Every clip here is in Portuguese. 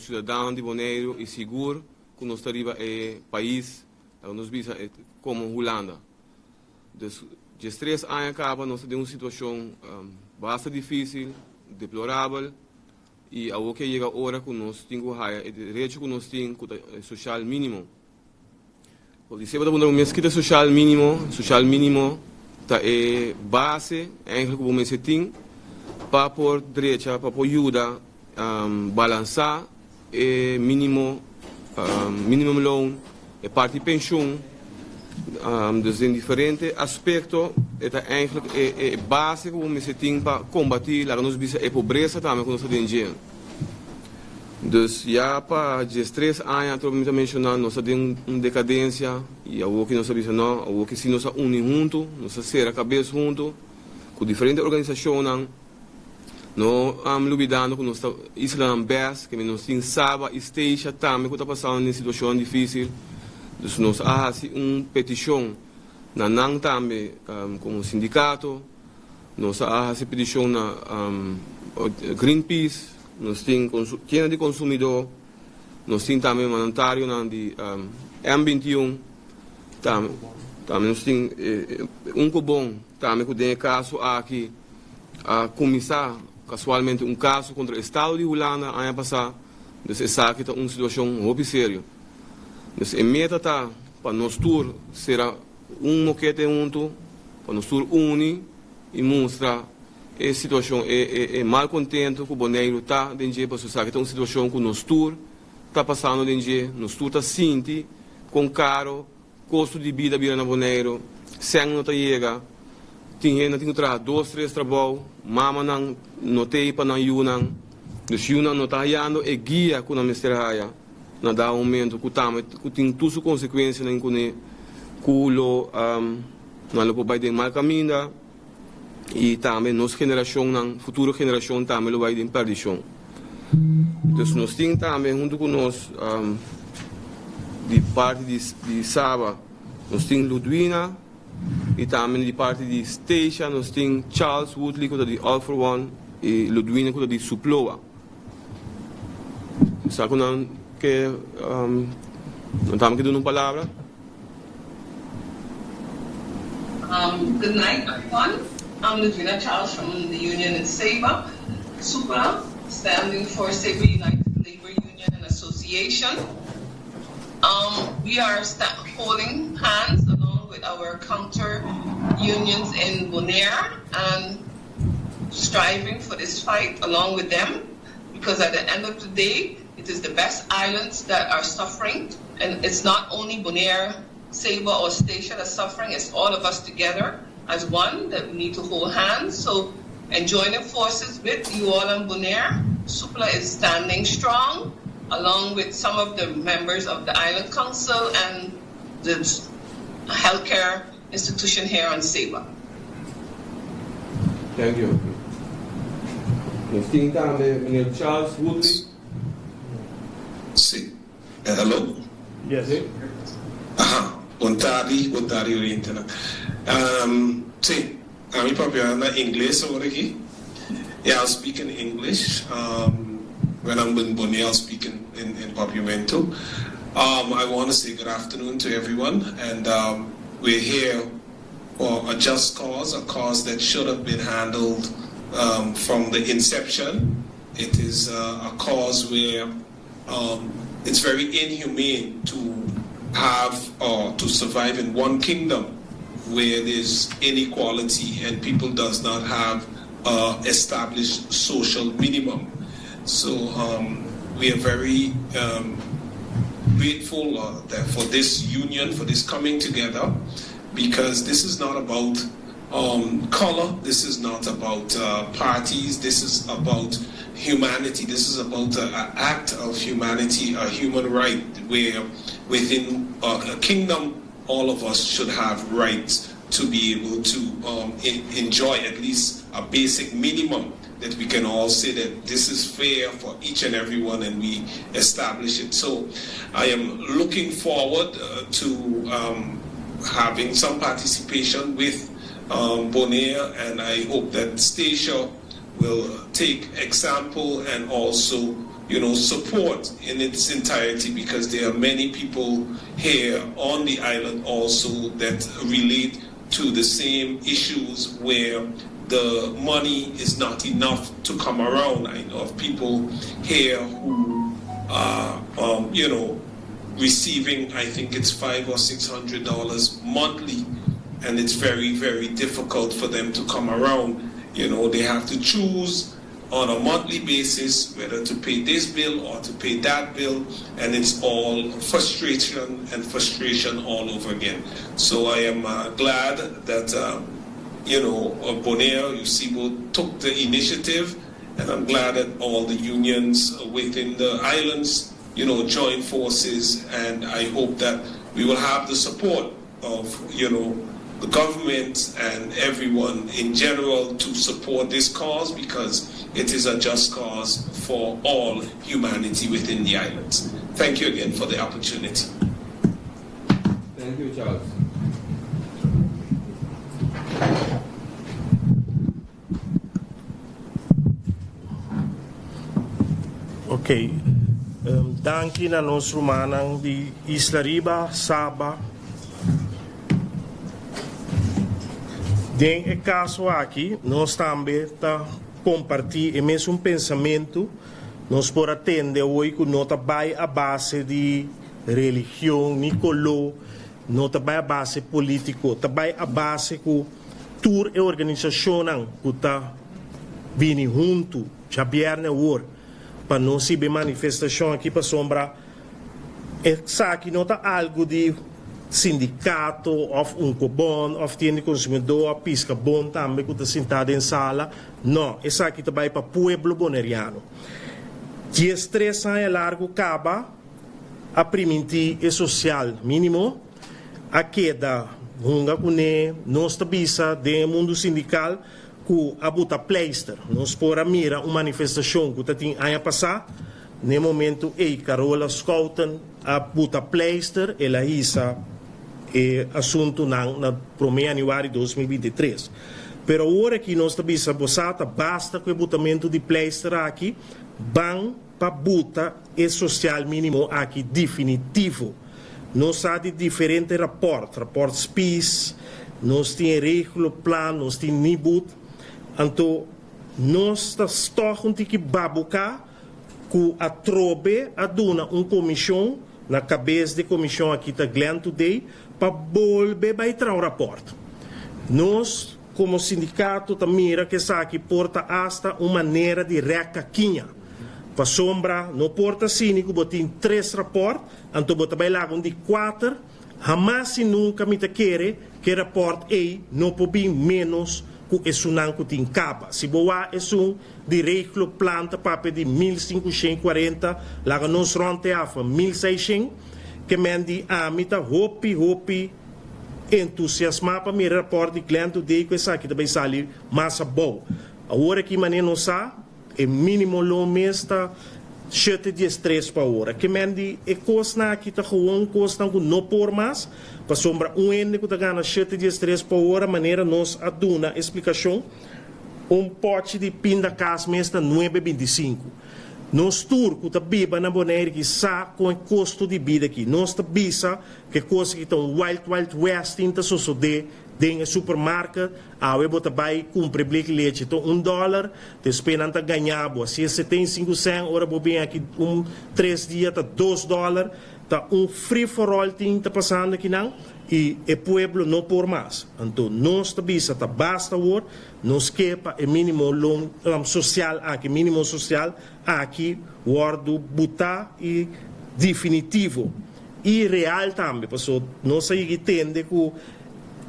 cidadão de Bonaire e seguro que nós arriba é país, nós visa como Holanda. De 3 anos acaba nós temos uma situação bastante difícil, deplorável, e ao que chega a hora que nós temos o direito que nós temos social mínimo. Por isso, quando nós temos social mínimo é base, eigenlijk como se tem, para por direita, para por ajuda balançar minimum loan, parte pensão, dus in diferentes aspectos, é eigenlijk base como se tem para combater a pobreza também que nós temos. Dus já para 3 anos, eu estou mencionando, nós temos uma decadência, e o que nós sabemos não, o que se nós unimos juntos, nós ser a cabeça juntos, com diferentes organizações, nós estamos lutando com nossa Islam Best, que nós temos Saba e Station também, que está passando em situação difícil. Dus nós fazemos uma petição na NAN também, como sindicato, nós fazemos petição na Greenpeace, nós temos quem de consumidor, nós temos também um mandatário de M21, também nós temos cubão, também que tem caso aqui, a começar casualmente caso contra o Estado de Holanda, ano passado, então essa aqui está uma situação muito séria. Então, a meta está para nós todos será moquete junto, para nós todos unir e mostrar a situação é mal contente que o Bonaire está dentro para a sociedade, é uma situação que nós todos está passando dentro, nós todos está sentindo com caro, custo de vida na Bonaire, sem não chega, tem que trabalhar 2, 3 trabalhos, mama não tem para não Yunnan, dus Yunnan não está indo e guia com a mistério na dá aumento que tem todas as consequências na incone culo na lo vai de mal caminho e também nossa geração na futura geração também lo vai de perdição. Então nós temos também junto com nós de parte de Saba nós temos Ludwina e também de parte de Station nós temos Charles Woodley que é de All for One e Ludwina que é de Suploa. Sabe que não estamos aqui dando uma palavra. Good night, everyone. I'm Ludwina Charles from the union in Saba, SUPRA, standing for Saba United Labor Union and Association. We are holding hands along with our counter unions in Bonaire and striving for this fight along with them, because at the end of the day, it is the best islands that are suffering, and it's not only Bonaire, Saba, or Station that's suffering, it's all of us together as one that we need to hold hands. So, and joining forces with you all in Bonaire, SUPLA is standing strong, along with some of the members of the Island Council and the healthcare institution here on Saba. Thank you. Nós também Meneer Charles Woodley. Sì. Hello? Yes. Ontari Orientana. Sì, mi proprio in inglese ora qui. Yeah, I'll speak in English. When I'm in Bonaire, I'll speak in Papiamento. I want to say good afternoon to everyone, and we're here for a just cause, a cause that should have been handled from the inception. It is a cause where it's very inhumane to have or to survive in one kingdom where there's inequality and people does not have established social minimum. So we are very grateful for this union, for this coming together, because this is not about color, this is not about parties, this is about humanity. This is about an act of humanity, a human right, where within a kingdom, all of us should have rights to be able to enjoy at least a basic minimum that we can all say that this is fair for each and every one, and we establish it. So I am looking forward to having some participation with Bonaire, and I hope that Stacia will take example and also support in its entirety, because there are many people here on the island also that relate to the same issues where the money is not enough to come around. I know of people here who are, receiving, I think it's $500 or $600 monthly, and it's very, very difficult for them to come around. They have to choose on a monthly basis whether to pay this bill or to pay that bill, and it's all frustration all over again. So I am glad that Bonaire, UCIBO took the initiative, and I'm glad that all the unions within the islands join forces, and I hope that we will have the support of the government and everyone in general to support this cause, because it is a just cause for all humanity within the islands. Thank you again for the opportunity. Thank you, Charles. Ok, danki na nostro manang di Isla Riba, Saba. Den caso aqui, nós também compartilhamos o mesmo pensamento. Nós por atender hoje que não vai a base de religião, nem color, não vai a base político, vai a base que toda a organização que está vindo junto, já viernes hoje, para não se ver manifestação aqui para sombra, aqui não está algo de sindicato, of cobon, of tiende consumidor, pisca bom também que está sentado em sala. Não, essa aqui também para o pueblo boneriano. 13 anos largo acaba a permitir o social mínimo, a queda hunga cune nossa bisa do mundo sindical que a buta pleister. Nós por a mira uma manifestação que tem a passar, no momento Carola Schouten a buta pleister, ela isa assunto na 1 januário de 2023. Pero agora que nós estamos a basta com o botamento de pleister aqui, vão para buta e social mínimo aqui definitivo. Nós temos diferentes raportes PIS, nós temos regula, plano, nós temos NIBUT. Então, nós estamos que babucar que a trobe a dona comissão, na cabeça da comissão aqui está Glenn Today, para volver a entrar o raporte. Nós, como sindicato, também que está aqui porta hasta uma maneira de recaquinha. Para sombra, no porta cínico, botem 3 raportes, então botem lá de 4, jamais e nunca me quer que raporte não pode menos que isso não tem capa. Se boa é de reglo planta papel de 1540, lá nós ronte a 1600, que mendi a mita hopi entusiasmar para me rapport de cliente de que essa aqui também sali massa bom. Agora que mané não sa é mínimo lo mesta 7 dias 3 para hora. Que mendi é costa aqui tá com costa com não por mais para sombra ende que tá ganha 7 dias 3 para hora maneira nós aduna explicação pote de pinda cas mesta 9,25. Nós turco tá biba na Bonaire que sa com o custo de vida aqui. Nós tá bisa que coisa que tão wild west inta sucede dentro do supermercado, a web tá vai cumprir blique leite. Então $1, te esperam tá ganhar boa. Se você tem 5 cents, ora bem aqui 3 dias tá $2, tá free for all thing tá passando aqui não. E o pueblo não por mais. Então, nós tá bisa tá basta hoje, nós quepa o mínimo social aqui, mínimo social aqui, guardo buta e definitivo e real também, porque nós aí entende que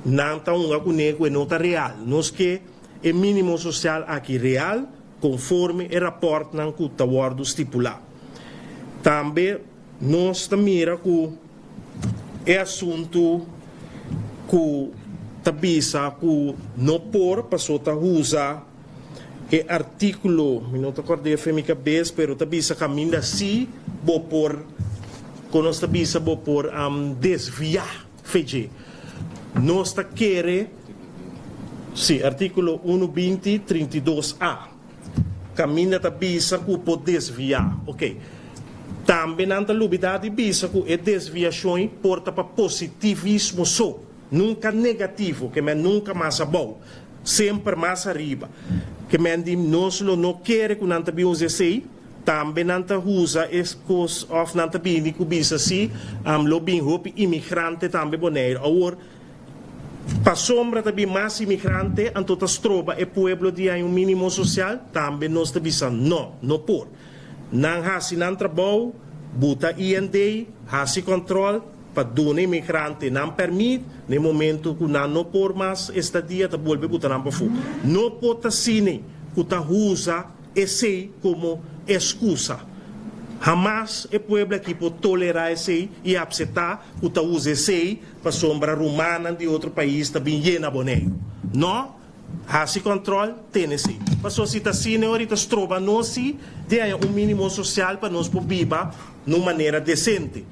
não tá que não tá real, nós que o mínimo social aqui real conforme o raporte não que tá guardo estipulado. Também nós tá mira que é assunto que tabisa que não por passou a usar o artículo, não te acordei a minha cabeça, pero tabisa caminha assim, vou por quando nós tabisa vou por desviar, feje. Nós tá querer, sim, artículo 120 32A. caminha da bisa que pode desviar, ok? Também não tem lubidade bisa que é desviação porta para positivismo só, nunca negativo, que é nunca mais bom, sempre mais arriba. Que nós não queremos que não te use assim, também não te usa escos of não te bini que bisa assim, lobbying hope imigrante também boneiro. Agora, para sombra também mais imigrante, então te troba é pueblo de um mínimo social, também nós te bisa não por. Não há não trabalho, buta IND, há controle, para donar imigrante não permite, no momento que não por mais estadia, te volve buta não para fora. Não pode ser que te usa esse como excusa. Jamás o pueblo aqui pode tolerar esse e aceitar que te usa esse para sombra romana de outro país também llena boneiro. Não? Há controle, tem esse. Para só se assim, ahorita se trova nós de mínimo social para nós viver de uma maneira decente.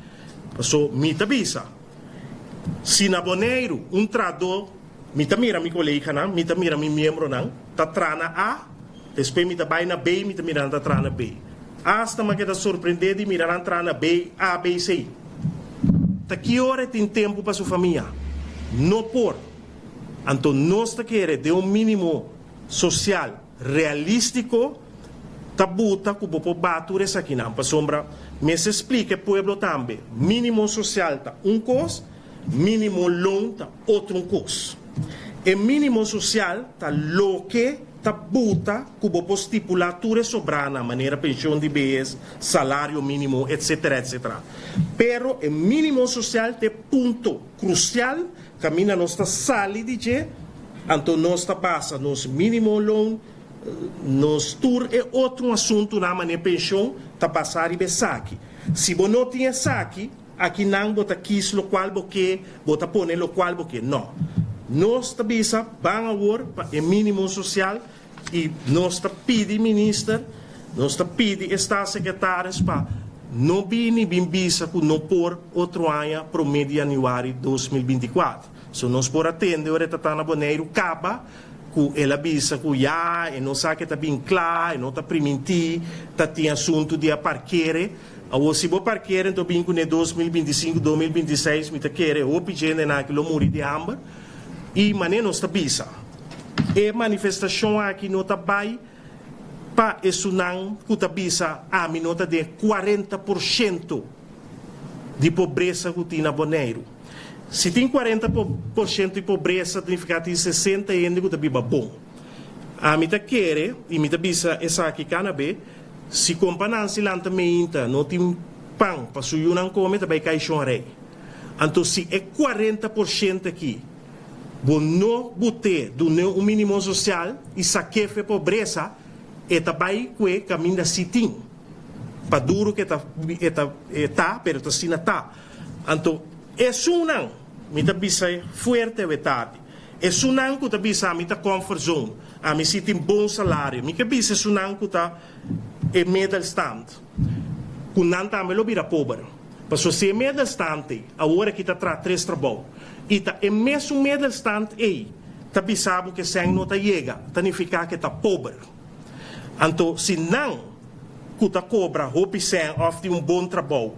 Passou mita bisa. Se na boneiro trador, mita mira mi colega não, mita mira mi membro não, tá trana A, depois mita vai na B, mita mira tá trana B. Hasta ma que tá surpreendendo e mirar trana B, A, B, C. Tá que hora tem tempo para sua família? Não por. Então nós tá querendo de mínimo social realístico, tá buta que o batur essa aqui não, para sombra. Me se explica o pueblo também. Mínimo social tá cos, mínimo long tá outro cos. E mínimo social tá lo que tá buta que o estipulatura sobrana, maneira pensão de BS, salário mínimo, etc, etc. Pero o mínimo social te ponto crucial, camina nossa sali de je, então nós tá passa nos mínimo long, nos tour é outro assunto na maneira pensão tá passar e saque. Se você não tinha saque, aqui não bota quis lo qual porque bota pone lo qual porque não. Nós tá bisa bang agora é mínimo social e nós tá pedi ministro, nós tá pedi estado secretários para não bini bisa que não por outro ano pro mês de janeiro 2024. So nós por atender o tá na boneiro caba que ela bisa que já e não sabe que está bem claro, e não está primiti, tá tem assunto de parqueire. Ou se você parqueire, então bem que em 2025, 2026, me tá querer ou pedir naquilo muri de hambre e mané não está bisa. E manifestação aqui não está bem para isso não que está bisa a minota de 40% de pobreza que tem na Boneiro. Se tem 40% de pobreza, significa que tem 60% ainda que está bom. A mim quer e me bisa essa aqui canabe, se comparar se lá também não tem pão para suir não come, também cai chorei. Então se é 40% aqui, bom não bote do mínimo social e saquefe pobreza, é também que caminha se tem. Para duro que tá, pero tá sina tá. Então isso não, me tá bisa forte verdade. Isso não que tá bisa me tá comfort zone, a me se tem bom salário, me que bisa isso não que tá é middle stand. Com não tá me lo vira pobre. Mas se é middle stand, agora que tá três trabalho, e tá é mesmo middle stand aí, tá bisa que sem não tá chega, significa que tá pobre. Então se não que tá cobra hope sem of bom trabalho,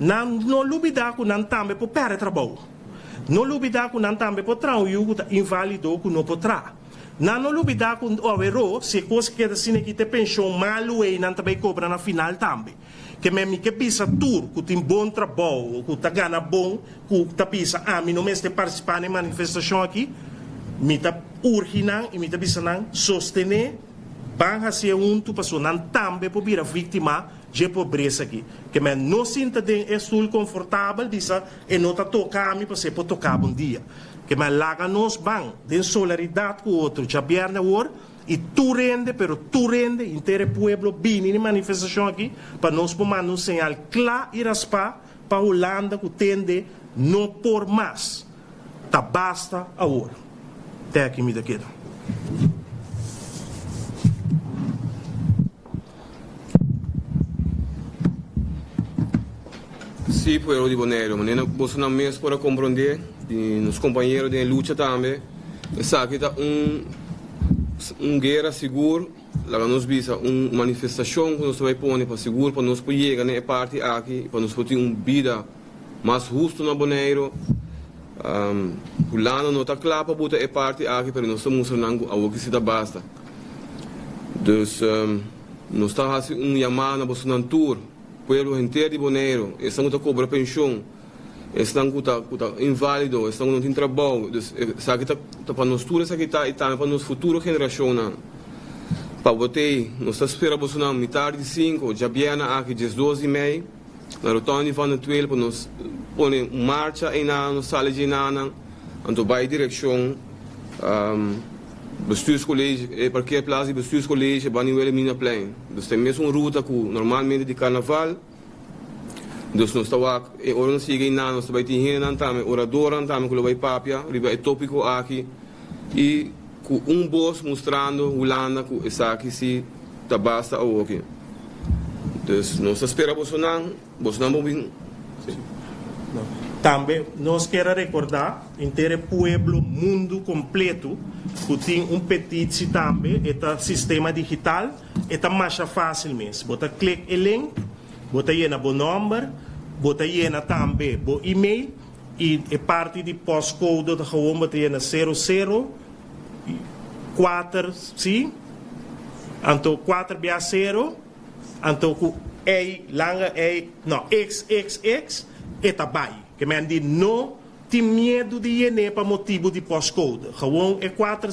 não lubida que não também por perder trabalho. Não lubida que não também por trabalho que tá inválido que não por tra. Não lubida que o se coisa que assim que te pensou mal e não também cobra na final também. Que mesmo que pisa tur que tem bom trabalho, que tá ganha bom, que tá pisa mim não me este participar na manifestação aqui, me tá urginan e me tá pisa não sostener van ser pessoa não também por vir a vítima de pobreza aqui. Que me não sinta de estou confortável, bisa e não tá tocar me para ser por tocar um dia. Que me laga nos ban de solidariedade com o outro, já bierna or e tu rende, pero tu rende inteiro pueblo bem em manifestação aqui para nós por mandar um sinal claro e raspa para Holanda que tende não por mais. Tá basta agora. Até aqui me daqui. Sí, pueblo de Bonaire, maneira você não mesmo para compreender, nos companheiros de luta também, sabe que tá guerra seguro lá nos visa manifestação que nós vai pôr para seguro para nós poder chegar na parte aqui para nós poder ter vida mais justo na Bonaire. O lado não está claro para botar a parte aqui, mas nós estamos mostrando a o que se dá basta. Então, nós estamos fazendo chamada na Bolsonaro Tour, pueblo inteiro de Bonaire, estamos a cobrar pensão, estamos inválido, estamos não tendo trabalho, isso aqui está para nós tour, isso aqui está para nós futuro geração. Para botar, nós estamos esperando Bolsonaro metade de 5, já viena aqui às 12h30, na rotonda van de 12, para nós pôr marcha em na sala de nana, então vai direção bestuurscollege, parkeerplaats e bestuurscollege, Banuele Minaplein. Dus tem mesmo ruta que normalmente de carnaval. Dus nós estamos e ora nós seguimos na nós vai ter hinan também orador também que vai papia, riba é tópico aqui e com boss mostrando Holanda que está aqui se tá basta ou aqui. Dus nós esperamos Bolsonaro bem. Também nós queremos recordar inteiro pueblo mundo completo que tem petite também este sistema digital é mais fácil mesmo. Bota clique o link, bota aí na bom número, bota aí na também bom e-mail e a parte de postcode da gewoon bota aí na 004 sim, então 4B0, então com E langa E não XXX eta bai. Que men die não tem medo de ir para motivo de postcode. Gewoon é 40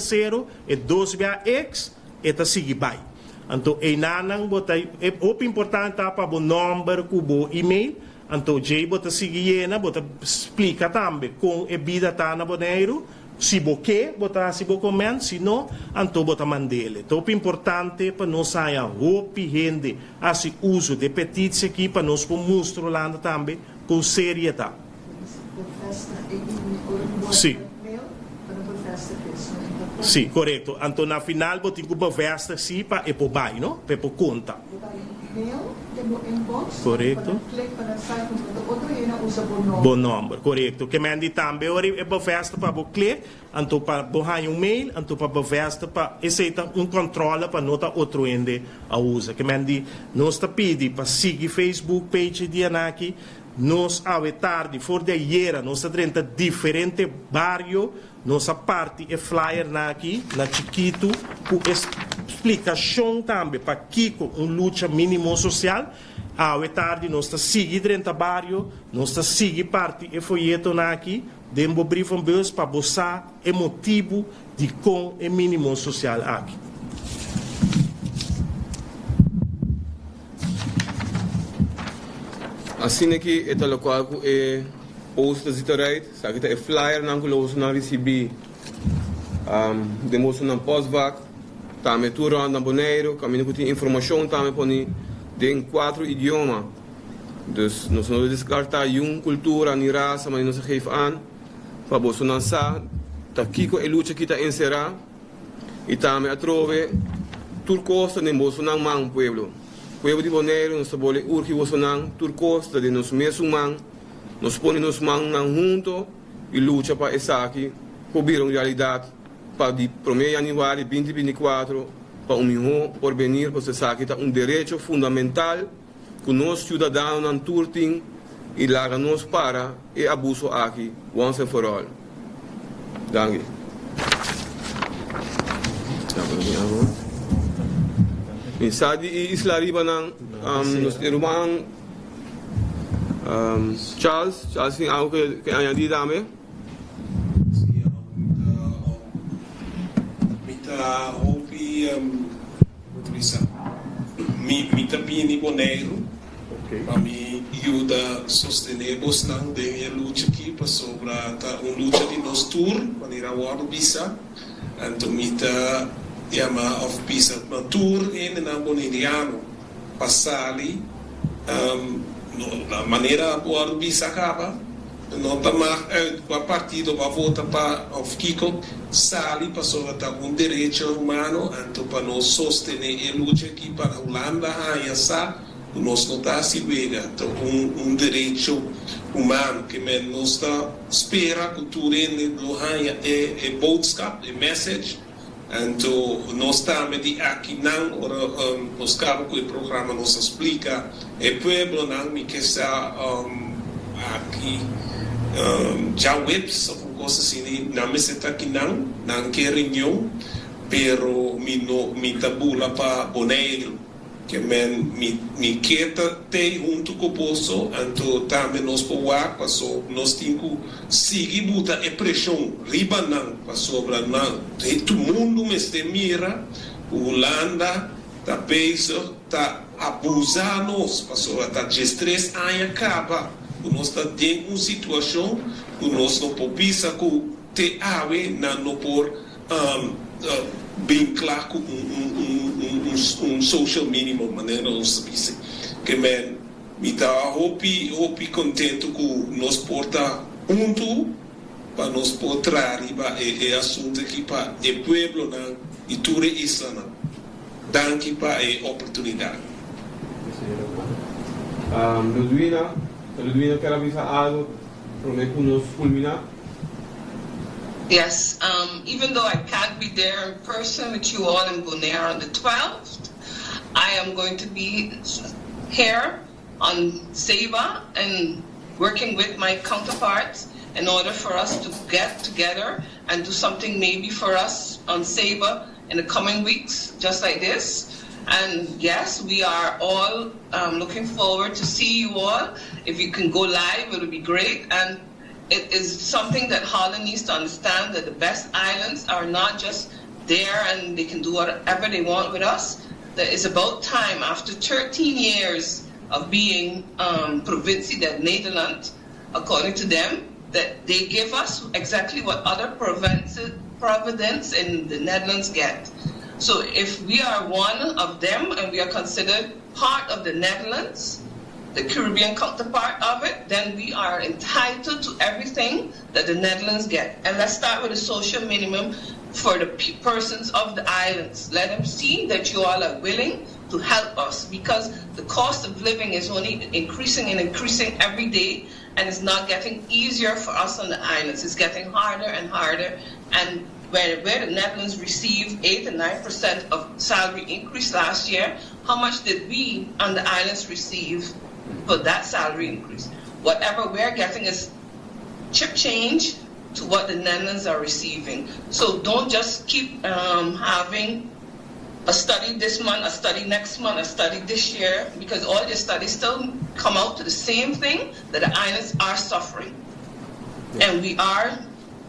é 2BX é tá seguir bem. Então é nanang botei é importante para o número com o e-mail. Então já bota seguir bota explica também com a vida tá na Bonaire. Se boque bota se bocomen, se não então bota mandele. Então é importante para nós sair roupa gente assim uso de petites aqui para nós mostrar lá também com seriedade. Sim. Sim, correto. Então, na final, eu tenho que bevesta sim para ir para o bairro, não? Para ir conta. Correto. Bom número, correto. Que me também, eu bevesta para o clique, então para borrar mail, então para bevesta para aceitar controle para notar outro ende a usa. Que me nós está pedindo para seguir Facebook page de Anaki. Nós, à tarde, fora de ayer, nós estamos diferentes bairros, nossa parte é flyer aqui, na Chiquito, com explicação também para Kiko, luta mínimo social. À tarde, nós estamos seguindo bairro, nós estamos seguindo parte e folheto aqui, demos brief para você o motivo de com o mínimo social aqui. Assim que é local que é post da zitarait, sabe que é flyer não coloca na recebi, demos na postvac, também tudo na Bonaire, caminho que tem informação também põe em 4 idiomas, dus nós não descartar cultura nem raça, mas nós geef aan, para você não saber, tá aqui com a luta que está encerrada, e também a trove, turcosta nem você não man pueblo. Pueblo de Bonaire, nós sabemos urge Bolsonaro, turcosta de nós mesmos man, nós ponemos man junto e luta para essa aqui, cobrir uma realidade para o 1º de janeiro de 2024, para melhor porvenir, porque essa aqui está direito fundamental que nós cidadãos não turtem e larga nos para e abuso aqui, once and for all. Danke. Insadi isla riba ng irumang Charles yung ako kaya di dami. Mita hopi mita pini Bonaire. Kami ajuda sostenemos ng de lucha aqui para sobra lucha de nos tour para World Visa. Anto mita Yama of Pisa tour in na boniriano passali na maneira boa bisa acaba não tá mais a partido para votar para of Kiko sali passou a ter direito humano então para nós sostener a luta aqui para a Holanda essa nós não está se vega então direito humano que nós está espera cultura do é boodschap é message Então, nós estamos aqui não, nós acabamos com o programa, nos explica, e o povo não me quer aqui, já webs, alguma coisa assim, não me senta aqui não quer reunião, pero me tabula para boneiro, que me quer ter junto com o bolso, então também nós podemos, nós temos que seguir muita pressão, riba não, para sobre não, todo mundo me está mira, Holanda, tá pensa, tá abusando, para sobre tá de estresse aí acaba, nós tá dentro uma situação, nós não podemos que te ave não por bem claro com social minimum, maneira nós disse que me está hopi contente com nós porta junto para nós portar e assunto aqui para o povo não e tudo isso não danke para a oportunidade. Ludwina quer avisar algo para nos culminar. Yes, even though I can't be there in person with you all in Bonaire on the 12th, I am going to be here on Saba and working with my counterparts in order for us to get together and do something maybe for us on Saba in the coming weeks, just like this. And yes, we are all looking forward to see you all. If you can go live, it would be great. And it is something that Holland needs to understand, that the best islands are not just there and they can do whatever they want with us. That it's about time, after 13 years of being Provincie der Nederland, according to them, that they give us exactly what other provinces in the Netherlands get. So if we are one of them and we are considered part of the Netherlands, the Caribbean counterpart of it, then we are entitled to everything that the Netherlands get. And let's start with the social minimum for the persons of the islands. Let them see that you all are willing to help us, because the cost of living is only increasing and increasing every day, and it's not getting easier for us on the islands. It's getting harder and harder. And where the Netherlands received 8 and 9% of salary increase last year, how much did we on the islands receive for that salary increase? Whatever we're getting is chip change to what the Netherlands are receiving. So don't just keep having a study this month, a study next month, a study this year, because all your studies still come out to the same thing, that the islands are suffering. And we are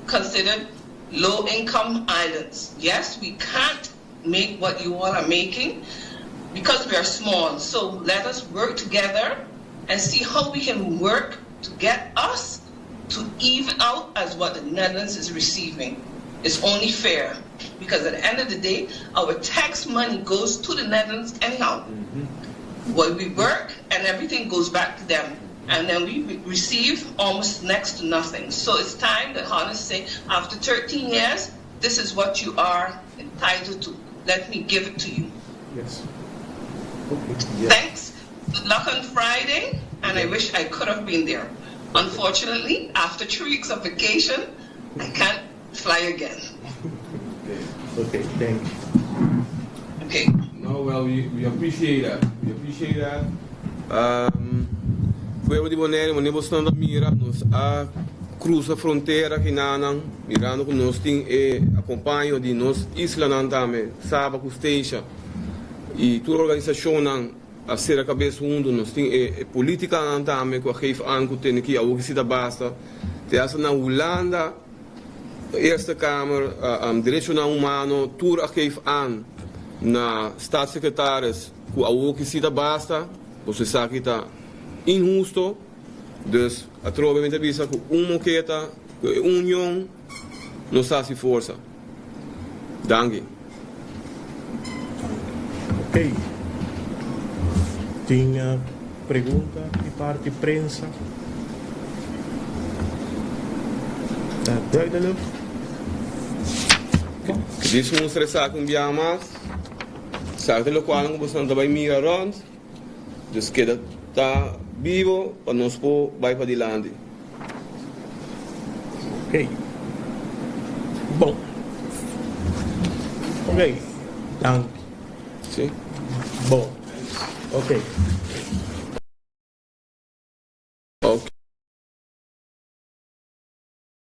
considered low-income islands. Yes, we can't make what you all are making because we are small. So let us work together and see how we can work to get us to even out as what the Netherlands is receiving. It's only fair, because at the end of the day, our tax money goes to the Netherlands anyhow. Well, we work and everything goes back to them. And then we receive almost next to nothing. So it's time that Holland say, after 13 years, this is what you are entitled to. Let me give it to you. Yes. Okay. Yeah. Thanks. Good luck on Friday, and I wish I could have been there. Unfortunately, after 3 weeks of vacation, I can't fly again. Okay, thank you. Okay. No, well, we appreciate that. We appreciate that. Pueblo de Bonaire, nós estamos na mira, nós cruza a fronteira aqui na mirando que nós tem acompanho de nós isla também, sabe que esteja e toda a organização a ser a cabeça nós tem política também que a geef aan que tem aqui a o que se dá basta, te essa na Holanda, Eerste Kamer, direito humano, tudo a geef aan na staatssecretaris que a o que se dá basta, você sabe que está injusto, dus atrovamente avisa que moqueta, que união nos faz força. Danke. Ok. Tinha pergunta de parte prensa? Tá duidelijk? Dit is onze zaak een biama's. Zaak de lokale gebouwen daarbij meer rond. Dus que está vivo para nos po vai para dilante. Ok. Bom. Ok, dank. Sì. Bom, ok. Ok.